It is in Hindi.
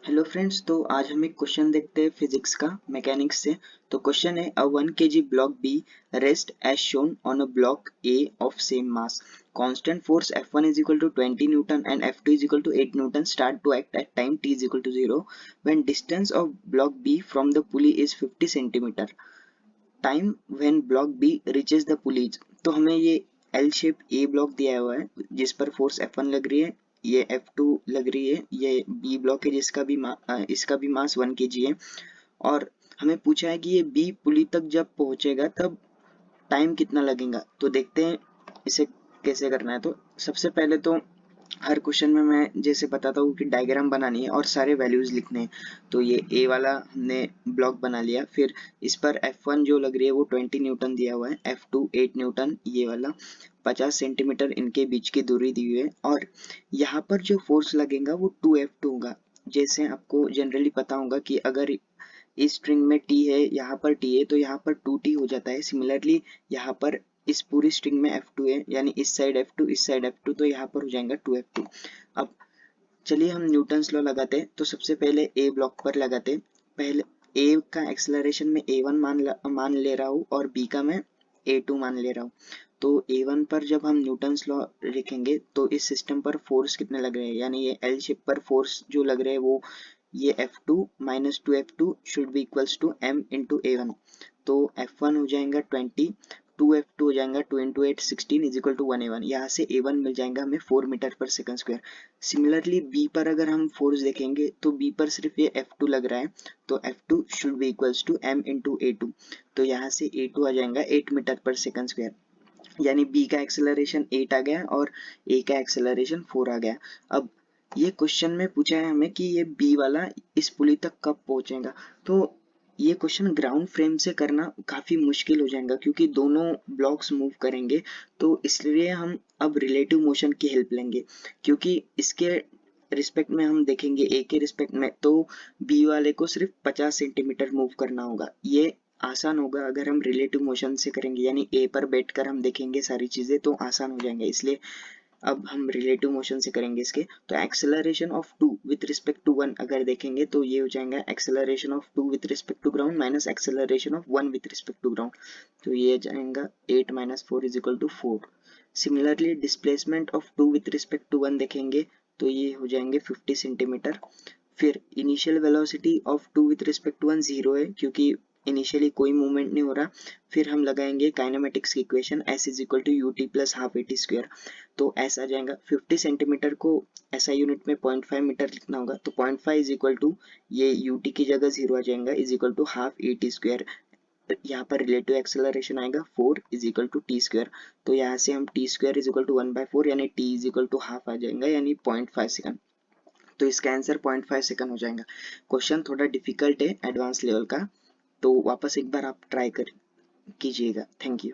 हेलो फ्रेंड्स, तो आज हम एक क्वेश्चन देखते हैं फिजिक्स का मैकेनिक्स से। तो क्वेश्चन है, a 1 kg block B rest as shown on a block A of same mass, constant force F1 is equal to 20 Newton and F2 is equal to 8 Newton start to act at time t is equal to 0 when distance of block B from the pulley is 50 centimeter. Time when block B reaches the pulley. तो हमें ये L शेप A ब्लॉक दिया हुआ है जिस पर फोर्स F1 लग रही है, ये F2 लग रही है, ये B ब्लॉक है जिसका भी इसका भी मास 1 kg है। और हमें पूछा है कि ये B पुली तक जब पहुंचेगा तब टाइम कितना लगेगा। तो देखते हैं इसे कैसे करना है। तो सबसे पहले तो हर क्वेश्चन में मैं जैसे बताता हूँ कि डायग्राम बनानी है और सारे वैल्यूज लिखने हैं। तो ये ए वाला हमने ब्लॉक बना लिया, फिर इस पर F1 जो लग रही है वो 20 न्यूटन दिया हुआ है, F2 8 न्यूटन, ये वाला 50 सेंटीमीटर इनके बीच की दूरी दी हुई है, और यहाँ पर जो फोर्स लगेगा वो 2F2 होगा। जैसे आपको जनरली पता होगा कि अगर इस स्ट्रिंग में टी है, यहाँ पर टी है, तो यहाँ पर 2T हो जाता है। सिमिलरली यहाँ पर इस पूरी स्ट्रिंग में F2 है, यानी इस साइड F2 इस साइड F2, तो यहाँ पर हो जाएगा 2F2। अब चलिए हम न्यूटन्स लॉ लगाते हैं। तो सबसे पहले ए ब्लॉक पर लगाते हैं। पहले ए का एक्सेलरेशन में A1 मान ले रहा हूँ और B का मैं A2 मान ले रहा हूँ। तो A1 पर जब हम न्यूटन्स लॉ लिखेंगे तो इस सिस्टम पर फोर्स कितने लग रहे हैं, यानी ये L शेप पर फोर्स जो लग रहे हैं वो ये F2 minus 2F2 should be equals to M into A1। तो F1 हो जाएगा 20, 2F2 हो जाएगा 2 into 8 16 is equal to 1A1। यहाँ से A1 मिल जाएगा हमें 4 मीटर पर सेकंड स्क्वायर। सिमिलरली B पर अगर हम फोर्स देखेंगे तो B पर सिर्फ ये F2 लग रहा है, तो F2 should be equals to M into A2। तो यहाँ से A2 आ जाएगा 8 मीटर पर सेकंड स्क्वायर, यानी B का एक्सेलरेशन 8 आ गया और A का एक्सेलरेशन 4 आ गया। अब ये क्वेश्चन में पूछा है हमें कि ये बी वाला इस पुली तक कब पहुंचेगा। तो ये क्वेश्चन ग्राउंड फ्रेम से करना काफी मुश्किल हो जाएगा क्योंकि दोनों ब्लॉक्स मूव करेंगे। तो इसलिए हम अब रिलेटिव मोशन की हेल्प लेंगे, क्योंकि इसके रिस्पेक्ट में हम देखेंगे ए के रिस्पेक्ट में, तो बी वाले को सिर्फ 50 सेंटीमीटर मूव करना होगा। ये आसान होगा अगर हम रिलेटिव मोशन से करेंगे, यानी ए पर बैठकर हम देखेंगे सारी चीजें तो आसान हो जाएंगे। इसलिए अब हम रिलेटिव मोशन से करेंगे इसके। तो acceleration of 2 with respect to 1 अगर देखेंगे तो ये हो जाएगा acceleration of 2 with respect to ground minus acceleration of 1 with respect to ground. तो ये जाएगा 8 माइनस 4 is equal to 4। Similarly displacement of 2 with respect to 1 देखेंगे तो ये हो जाएंगे 50 सेंटीमीटर। फिर initial velocity of 2 with respect to 1 0 है क्योंकि इनिशियली कोई मूवमेंट नहीं हो रहा। फिर हम लगाएंगे काइनेमेटिक्स की equation S is equal to u t plus half AT square. तो ऐसा आ जाएगा 50 सेंटीमीटर को ऐसा यूनिट में 0.5 मीटर लिखना होगा, तो 0.5 इज इक्वल टू ये यूटी की जगह 0 आ जाएगा is equal to half AT square. यहाँ पर रिलेटिव एक्सेलरेशन आएगा 4 is equal to T square. तो यहाँ से हम T square is equal to 1/4 यानी T is equal to half आ जाएगा, यानी 0.5 सेकंड। तो इसका आंसर 0.5 सेकंड हो जाएगा। क्वेश्चन थोड़ा डिफिकल्ट है एडवांस लेवल का, तो वापस एक बार आप ट्राई कर कीजिएगा। Thank you.